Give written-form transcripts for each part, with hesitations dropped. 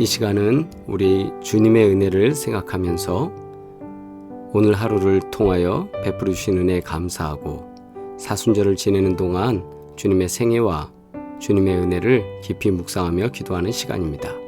이 시간은 우리 주님의 은혜를 생각하면서 오늘 하루를 통하여 베풀어 주신 은혜에 감사하고 사순절을 지내는 동안 주님의 생애와 주님의 은혜를 깊이 묵상하며 기도하는 시간입니다.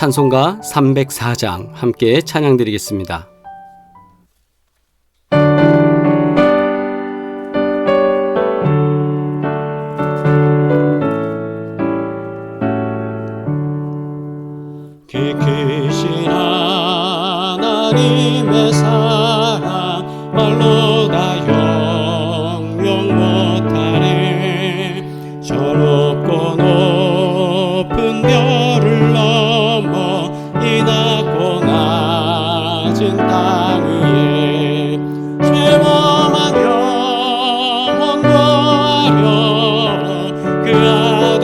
찬송가 304장 함께 찬양드리겠습니다. 크신 하나님의 사랑 말로 다 형용 못하네. 저 높고 높은 별을 넘어 이 낮고 낮은 땅 위에 죄범한 영혼 구하려 그 아들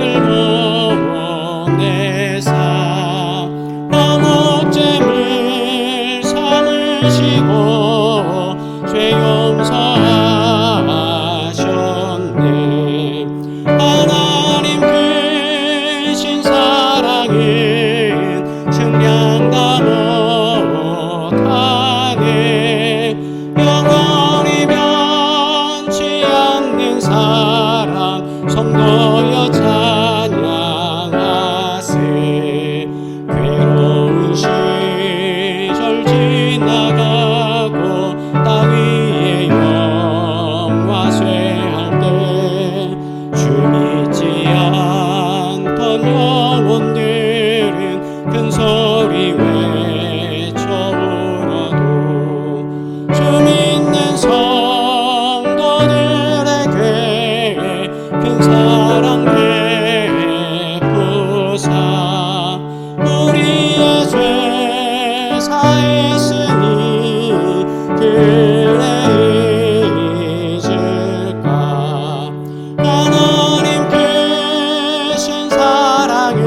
보내사 어묵잼을 삼으시고 죄 용서하셨네. 하나님 크신 사랑은 증량다 못하네. 영원히 변치 않는 사랑 성도여 찬양하세. 괴로운 시절 지나가고 땅 위에 영화 쇠할 때 주 믿지 않던 영혼들은 큰 소리 외쳐 울어도 주 믿는 성도들에게 큰 사랑 베푸사 우리의 죄 사했으니 그래 잊을까. 하나님 크신 사랑은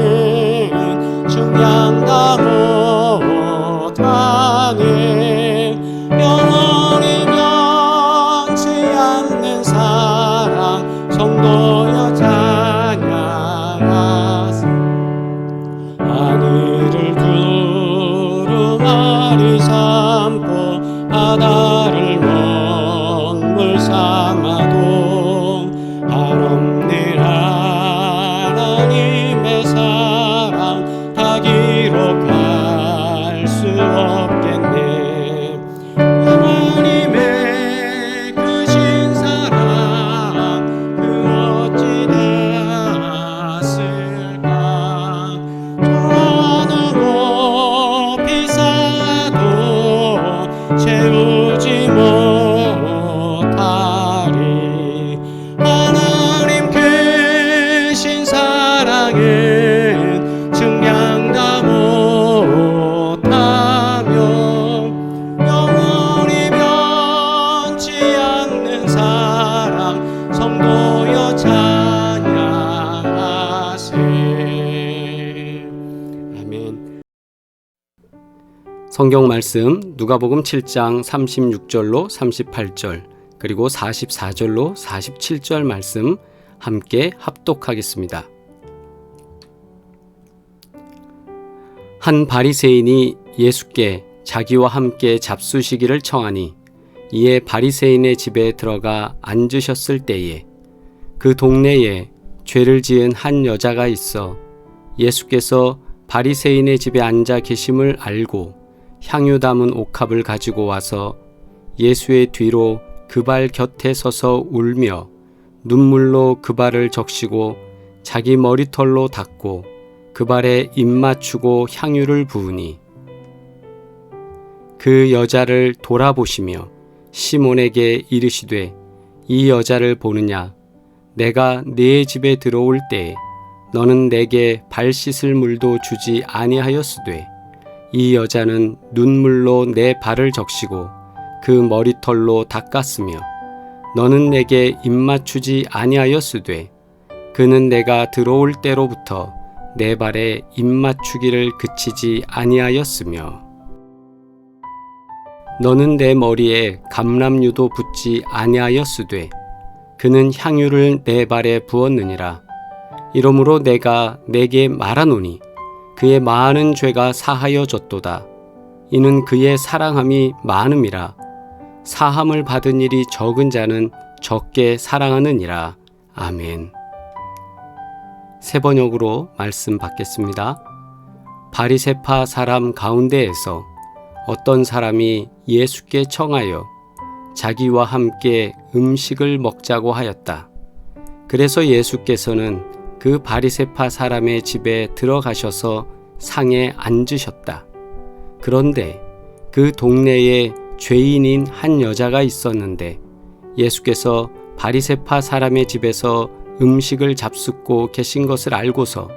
증량다 못하네. 영원히 변치 않는 사랑 성도여 찬양하세. 하늘을 두루마리 삼고 바다를 먹물 삼아도 한없는 하나님의 사랑 다 기록할 수 없겠네. 하나님의 크신 사랑 그 어찌 닿았을까. 저 하늘로 비싸도 채우지 못하리. 하나님 크신 사랑은 증량다 못하며 영원히 변치 않는 사랑 성도여 찬양하세. 아멘. 성경 말씀 누가복음 7장 36절로 38절 그리고 44절로 47절 말씀 함께 합독하겠습니다. 한 바리새인이 예수께 자기와 함께 잡수시기를 청하니 이에 바리새인의 집에 들어가 앉으셨을 때에 그 동네에 죄를 지은 한 여자가 있어 예수께서 바리새인의 집에 앉아 계심을 알고 향유 담은 옥합을 가지고 와서 예수의 뒤로 그 발 곁에 서서 울며 눈물로 그 발을 적시고 자기 머리털로 닦고 그 발에 입 맞추고 향유를 부으니 그 여자를 돌아보시며 시몬에게 이르시되 이 여자를 보느냐. 내가 네 집에 들어올 때에 너는 내게 발 씻을 물도 주지 아니하였으되 이 여자는 눈물로 내 발을 적시고 그 머리털로 닦았으며 너는 내게 입 맞추지 아니하였으되 그는 내가 들어올 때로부터 내 발에 입 맞추기를 그치지 아니하였으며 너는 내 머리에 감람유도 붓지 아니하였으되 그는 향유를 내 발에 부었느니라. 이러므로 내가 내게 말하노니 그의 많은 죄가 사하여졌도다. 이는 그의 사랑함이 많음이라. 사함을 받은 일이 적은 자는 적게 사랑하느니라. 아멘. 새 번역으로 말씀 받겠습니다. 바리새파 사람 가운데에서 어떤 사람이 예수께 청하여 자기와 함께 음식을 먹자고 하였다. 그래서 예수께서는 그 바리새파 사람의 집에 들어가셔서 상에 앉으셨다. 그런데 그 동네에 죄인인 한 여자가 있었는데 예수께서 바리새파 사람의 집에서 음식을 잡숫고 계신 것을 알고서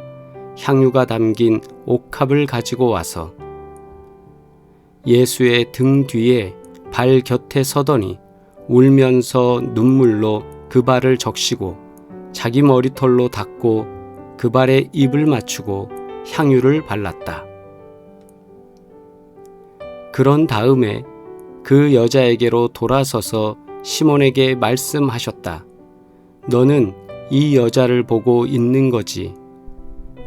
향유가 담긴 옥합을 가지고 와서 예수의 등 뒤에 발 곁에 서더니 울면서 눈물로 그 발을 적시고 자기 머리털로 닦고 그 발에 입을 맞추고 향유를 발랐다. 그런 다음에 그 여자에게로 돌아서서 시몬에게 말씀하셨다. 너는 이 여자를 보고 있는 거지.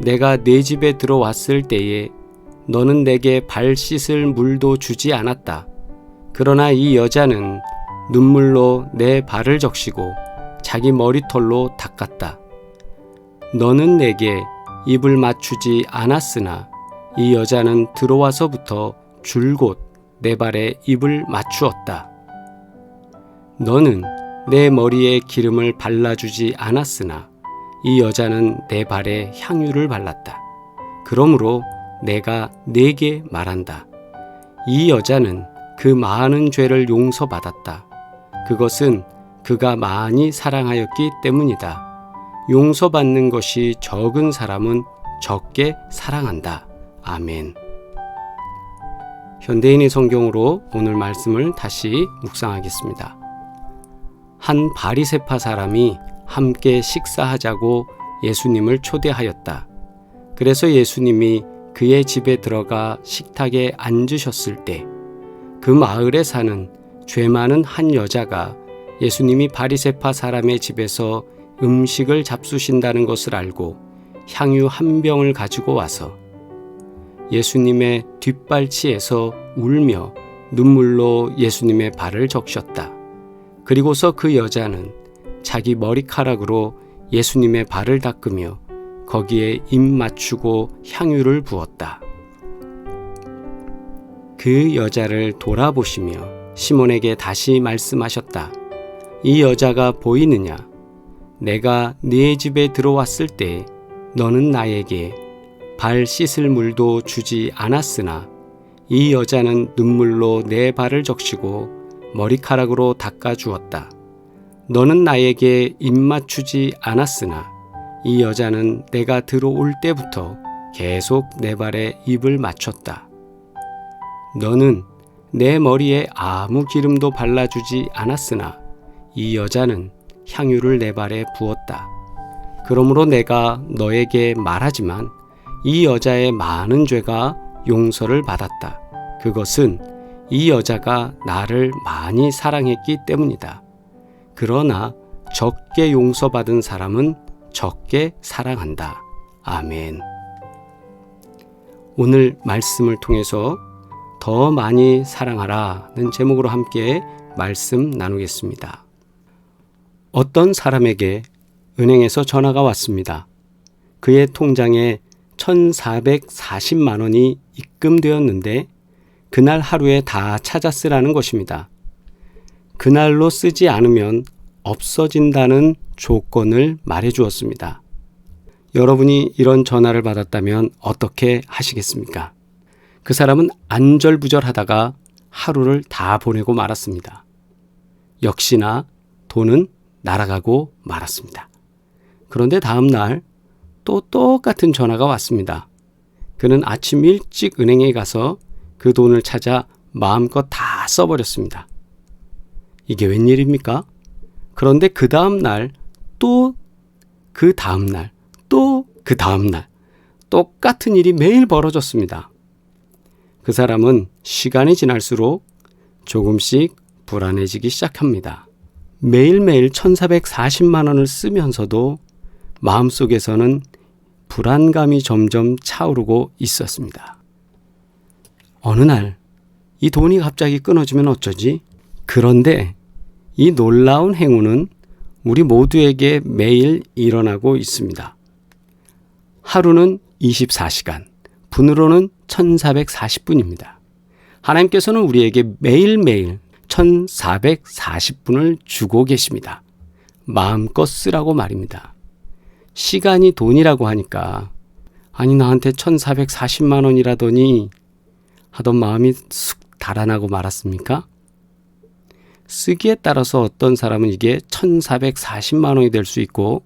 내가 네 집에 들어왔을 때에 너는 내게 발 씻을 물도 주지 않았다. 그러나 이 여자는 눈물로 내 발을 적시고 자기 머리털로 닦았다. 너는 내게 입을 맞추지 않았으나 이 여자는 들어와서부터 줄곧 내 발에 입을 맞추었다. 너는 내 머리에 기름을 발라주지 않았으나 이 여자는 내 발에 향유를 발랐다. 그러므로 내가 네게 말한다. 이 여자는 그 많은 죄를 용서받았다. 그것은 그가 많이 사랑하였기 때문이다. 용서받는 것이 적은 사람은 적게 사랑한다. 아멘. 현대인의 성경으로 오늘 말씀을 다시 묵상하겠습니다. 한 바리새파 사람이 함께 식사하자고 예수님을 초대하였다. 그래서 예수님이 그의 집에 들어가 식탁에 앉으셨을 때 그 마을에 사는 죄 많은 한 여자가 예수님이 바리새파 사람의 집에서 음식을 잡수신다는 것을 알고 향유 한 병을 가지고 와서 예수님의 뒷발치에서 울며 눈물로 예수님의 발을 적셨다. 그리고서 그 여자는 자기 머리카락으로 예수님의 발을 닦으며 거기에 입 맞추고 향유를 부었다. 그 여자를 돌아보시며 시몬에게 다시 말씀하셨다. 이 여자가 보이느냐? 내가 네 집에 들어왔을 때 너는 나에게 발 씻을 물도 주지 않았으나 이 여자는 눈물로 내 발을 적시고 머리카락으로 닦아 주었다. 너는 나에게 입 맞추지 않았으나 이 여자는 내가 들어올 때부터 계속 내 발에 입을 맞췄다. 너는 내 머리에 아무 기름도 발라주지 않았으나 이 여자는 향유를 내 발에 부었다. 그러므로 내가 너에게 말하지만 이 여자의 많은 죄가 용서를 받았다. 그것은 이 여자가 나를 많이 사랑했기 때문이다. 그러나 적게 용서받은 사람은 적게 사랑한다. 아멘. 오늘 말씀을 통해서 더 많이 사랑하라는 제목으로 함께 말씀 나누겠습니다. 어떤 사람에게 은행에서 전화가 왔습니다. 그의 통장에 1,440만 원이 입금되었는데 그날 하루에 다 찾아 쓰라는 것입니다. 그날로 쓰지 않으면 없어진다는 조건을 말해 주었습니다. 여러분이 이런 전화를 받았다면 어떻게 하시겠습니까? 그 사람은 안절부절하다가 하루를 다 보내고 말았습니다. 역시나 돈은 날아가고 말았습니다. 그런데 다음 날 또 똑같은 전화가 왔습니다. 그는 아침 일찍 은행에 가서 그 돈을 찾아 마음껏 다 써버렸습니다. 이게 웬일입니까? 그런데 그 다음 날, 또 그 다음 날, 또 그 다음 날 똑같은 일이 매일 벌어졌습니다. 그 사람은 시간이 지날수록 조금씩 불안해지기 시작합니다. 매일매일 1,440만 원을 쓰면서도 마음속에서는 불안감이 점점 차오르고 있었습니다. 어느 날 이 돈이 갑자기 끊어지면 어쩌지? 그런데 이 놀라운 행운은 우리 모두에게 매일 일어나고 있습니다. 하루는 24시간, 분으로는 1,440분입니다. 하나님께서는 우리에게 매일매일 1,440분을 주고 계십니다. 마음껏 쓰라고 말입니다. 시간이 돈이라고 하니까 아니 나한테 1440만 원이라더니 하던 마음이 쑥 달아나고 말았습니까? 쓰기에 따라서 어떤 사람은 이게 1440만 원이 될 수 있고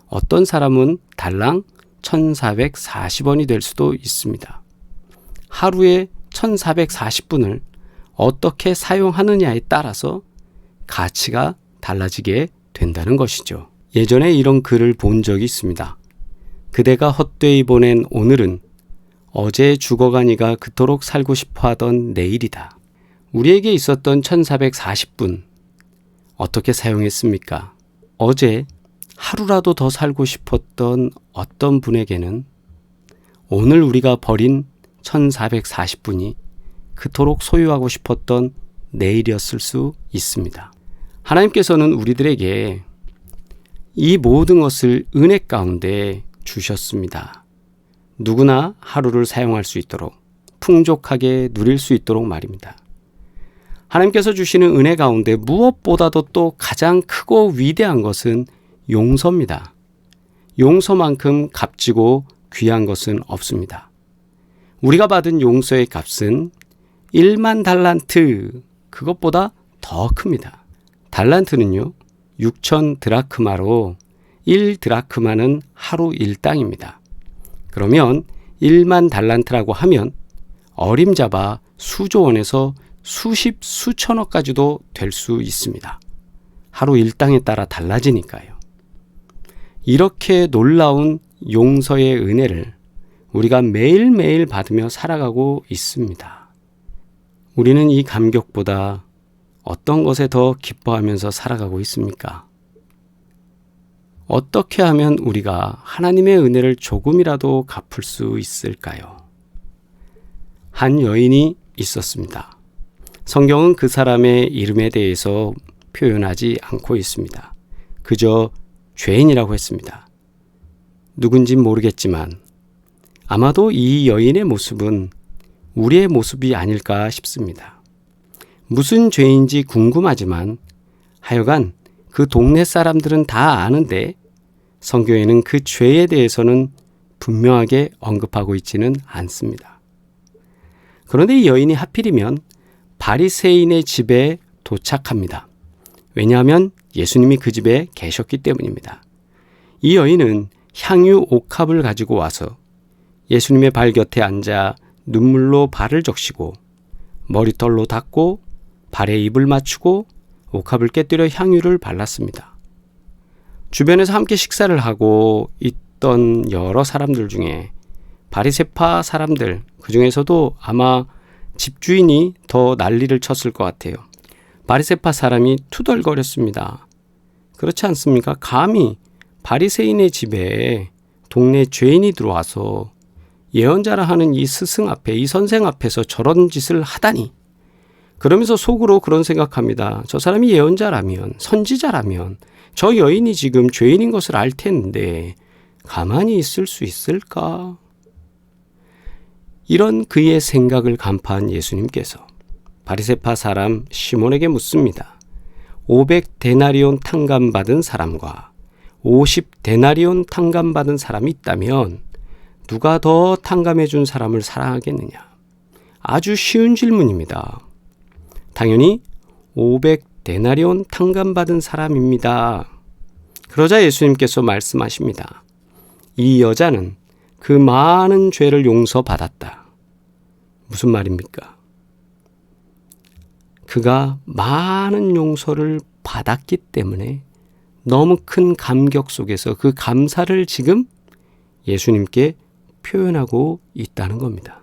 어떤 사람은 달랑 1440원이 될 수도 있습니다. 하루에 1440분을 어떻게 사용하느냐에 따라서 가치가 달라지게 된다는 것이죠. 예전에 이런 글을 본 적이 있습니다. 그대가 헛되이 보낸 오늘은 어제 죽어가니가 그토록 살고 싶어 하던 내일이다. 우리에게 있었던 1440분 어떻게 사용했습니까? 어제 하루라도 더 살고 싶었던 어떤 분에게는 오늘 우리가 버린 1440분이 그토록 소유하고 싶었던 내일이었을 수 있습니다. 하나님께서는 우리들에게 이 모든 것을 은혜 가운데 주셨습니다. 누구나 하루를 사용할 수 있도록 풍족하게 누릴 수 있도록 말입니다. 하나님께서 주시는 은혜 가운데 무엇보다도 또 가장 크고 위대한 것은 용서입니다. 용서만큼 값지고 귀한 것은 없습니다. 우리가 받은 용서의 값은 1만 달란트, 그것보다 더 큽니다. 달란트는요 6천 드라크마로 1드라크마는 하루 1당입니다. 그러면 1만 달란트라고 하면 어림잡아 수조 원에서 수십 수천억까지도 될 수 있습니다. 하루 1당에 따라 달라지니까요. 이렇게 놀라운 용서의 은혜를 우리가 매일매일 받으며 살아가고 있습니다. 우리는 이 감격보다 어떤 것에 더 기뻐하면서 살아가고 있습니까? 어떻게 하면 우리가 하나님의 은혜를 조금이라도 갚을 수 있을까요? 한 여인이 있었습니다. 성경은 그 사람의 이름에 대해서 표현하지 않고 있습니다. 그저 죄인이라고 했습니다. 누군진 모르겠지만 아마도 이 여인의 모습은 우리의 모습이 아닐까 싶습니다. 무슨 죄인지 궁금하지만 하여간 그 동네 사람들은 다 아는데 성경에는 그 죄에 대해서는 분명하게 언급하고 있지는 않습니다. 그런데 이 여인이 하필이면 바리새인의 집에 도착합니다. 왜냐하면 예수님이 그 집에 계셨기 때문입니다. 이 여인은 향유 옥합을 가지고 와서 예수님의 발 곁에 앉아 눈물로 발을 적시고 머리털로 닦고 발에 입을 맞추고 옥합을 깨뜨려 향유를 발랐습니다. 주변에서 함께 식사를 하고 있던 여러 사람들 중에 바리새파 사람들, 그 중에서도 아마 집주인이 더 난리를 쳤을 것 같아요. 바리새파 사람이 투덜거렸습니다. 그렇지 않습니까? 감히 바리새인의 집에 동네 죄인이 들어와서 예언자라 하는 이 스승 앞에, 이 선생 앞에서 저런 짓을 하다니. 그러면서 속으로 그런 생각합니다. 저 사람이 예언자라면, 선지자라면 저 여인이 지금 죄인인 것을 알 텐데 가만히 있을 수 있을까? 이런 그의 생각을 간파한 예수님께서 바리새파 사람 시몬에게 묻습니다. 500데나리온 탕감받은 사람과 50데나리온 탕감받은 사람이 있다면 누가 더 탕감해 준 사람을 사랑하겠느냐? 아주 쉬운 질문입니다. 당연히 500데나리온 탕감받은 사람입니다. 그러자 예수님께서 말씀하십니다. 이 여자는 그 많은 죄를 용서받았다. 무슨 말입니까? 그가 많은 용서를 받았기 때문에 너무 큰 감격 속에서 그 감사를 지금 예수님께 표현하고 있다는 겁니다.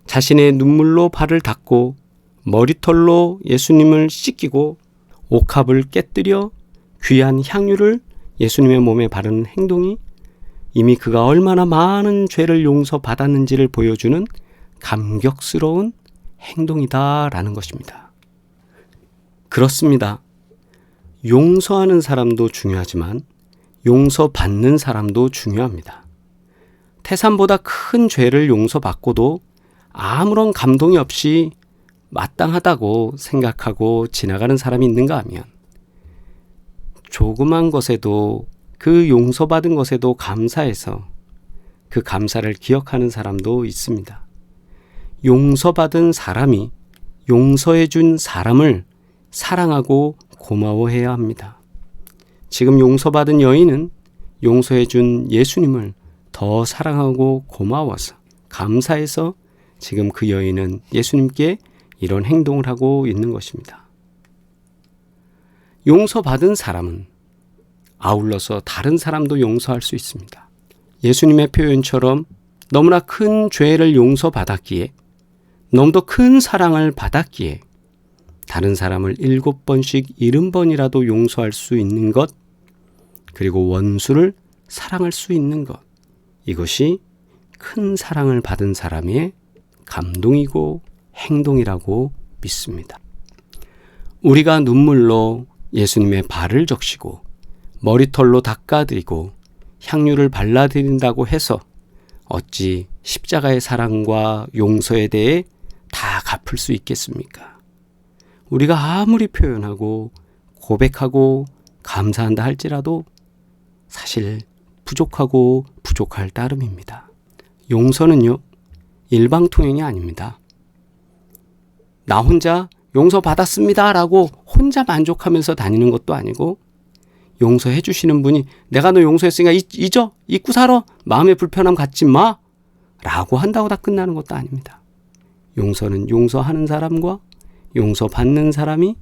자신의 눈물로 발을 닦고 머리털로 예수님을 씻기고 옥합을 깨뜨려 귀한 향유를 예수님의 몸에 바르는 행동이 이미 그가 얼마나 많은 죄를 용서받았는지를 보여주는 감격스러운 행동이다라는 것입니다. 그렇습니다. 용서하는 사람도 중요하지만 용서받는 사람도 중요합니다. 태산보다 큰 죄를 용서받고도 아무런 감동이 없이 마땅하다고 생각하고 지나가는 사람이 있는가 하면 조그만 것에도 그 용서받은 것에도 감사해서 그 감사를 기억하는 사람도 있습니다. 용서받은 사람이 용서해 준 사람을 사랑하고 고마워해야 합니다. 지금 용서받은 여인은 용서해 준 예수님을 더 사랑하고 고마워서 감사해서 지금 그 여인은 예수님께 이런 행동을 하고 있는 것입니다. 용서받은 사람은 아울러서 다른 사람도 용서할 수 있습니다. 예수님의 표현처럼 너무나 큰 죄를 용서받았기에, 너무도 큰 사랑을 받았기에 다른 사람을 7번씩 70번이라도 용서할 수 있는 것, 그리고 원수를 사랑할 수 있는 것, 이것이 큰 사랑을 받은 사람의 감동이고 행동이라고 믿습니다. 우리가 눈물로 예수님의 발을 적시고 머리털로 닦아드리고 향유를 발라드린다고 해서 어찌 십자가의 사랑과 용서에 대해 다 갚을 수 있겠습니까? 우리가 아무리 표현하고 고백하고 감사한다 할지라도 사실 부족하고 부족할 따름입니다. 용서는요, 일방통행이 아닙니다. 나 혼자 용서받았습니다 라고 혼자 만족하면서 다니는 것도 아니고, 용서해 주시는 분이 내가 너 용서했으니까 잊어, 잊고 살아, 마음의 불편함 갖지 마 라고 한다고 다 끝나는 것도 아닙니다. 용서는 용서하는 사람과 용서받는 사람이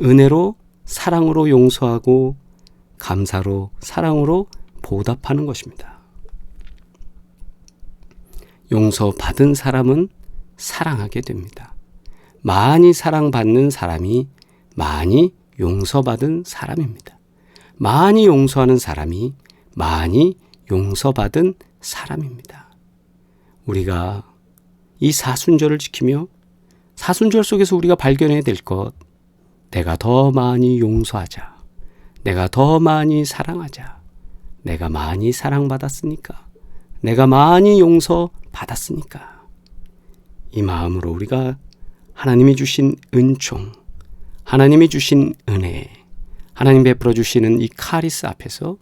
은혜로 사랑으로 용서하고 감사로 사랑으로 보답하는 것입니다. 용서받은 사람은 사랑하게 됩니다. 많이 사랑받는 사람이 많이 용서받은 사람입니다. 많이 용서하는 사람이 많이 용서받은 사람입니다. 우리가 이 사순절을 지키며 사순절 속에서 우리가 발견해야 될 것, 내가 더 많이 용서하자, 내가 더 많이 사랑하자, 내가 많이 사랑받았으니까, 내가 많이 용서받았으니까, 이 마음으로 우리가 하나님이 주신 은총, 하나님이 주신 은혜, 하나님 베풀어 주시는 이 카리스 앞에서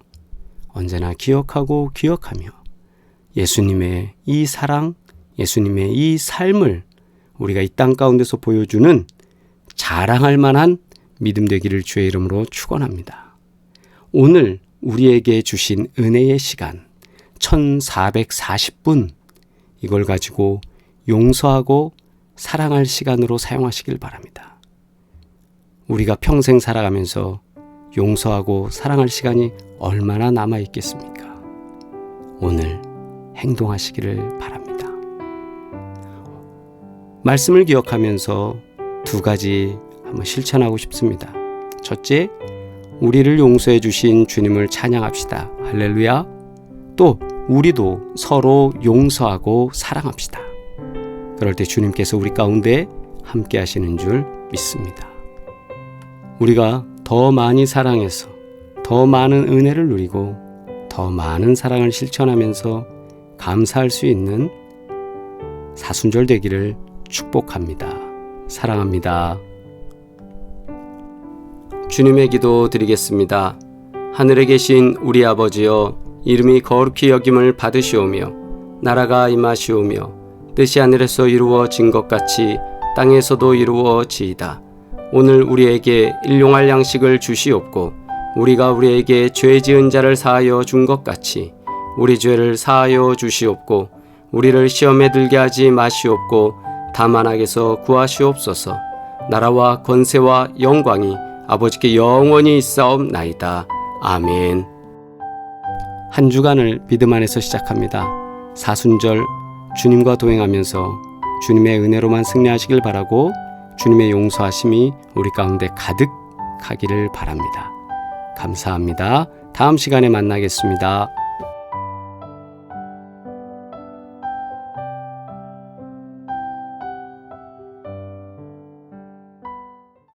언제나 기억하고 기억하며 예수님의 이 사랑, 예수님의 이 삶을 우리가 이 땅 가운데서 보여주는 자랑할 만한 믿음 되기를 주의 이름으로 축원합니다. 오늘 우리에게 주신 은혜의 시간 1440분, 이걸 가지고 용서하고 사랑할 시간으로 사용하시길 바랍니다. 우리가 평생 살아가면서 용서하고 사랑할 시간이 얼마나 남아 있겠습니까? 오늘 행동하시기를 바랍니다. 말씀을 기억하면서 2가지 한번 실천하고 싶습니다. 첫째, 우리를 용서해 주신 주님을 찬양합시다. 할렐루야. 또 우리도 서로 용서하고 사랑합시다. 그럴 때 주님께서 우리 가운데 함께 하시는 줄 믿습니다. 우리가 더 많이 사랑해서 더 많은 은혜를 누리고 더 많은 사랑을 실천하면서 감사할 수 있는 사순절 되기를 축복합니다. 사랑합니다. 주님의 기도 드리겠습니다. 하늘에 계신 우리 아버지여, 이름이 거룩히 여김을 받으시오며 나라가 임하시오며 뜻이 하늘에서 이루어진 것 같이 땅에서도 이루어지이다. 오늘 우리에게 일용할 양식을 주시옵고 우리가 우리에게 죄 지은 자를 사하여 준 것 같이 우리 죄를 사하여 주시옵고 우리를 시험에 들게 하지 마시옵고 다만 악에서 구하시옵소서. 나라와 권세와 영광이 아버지께 영원히 있사옵나이다. 아멘. 한 주간을 믿음 안에서 시작합니다. 사순절 주님과 동행하면서 주님의 은혜로만 승리하시길 바라고 주님의 용서하심이 우리 가운데 가득하기를 바랍니다. 감사합니다. 다음 시간에 만나겠습니다.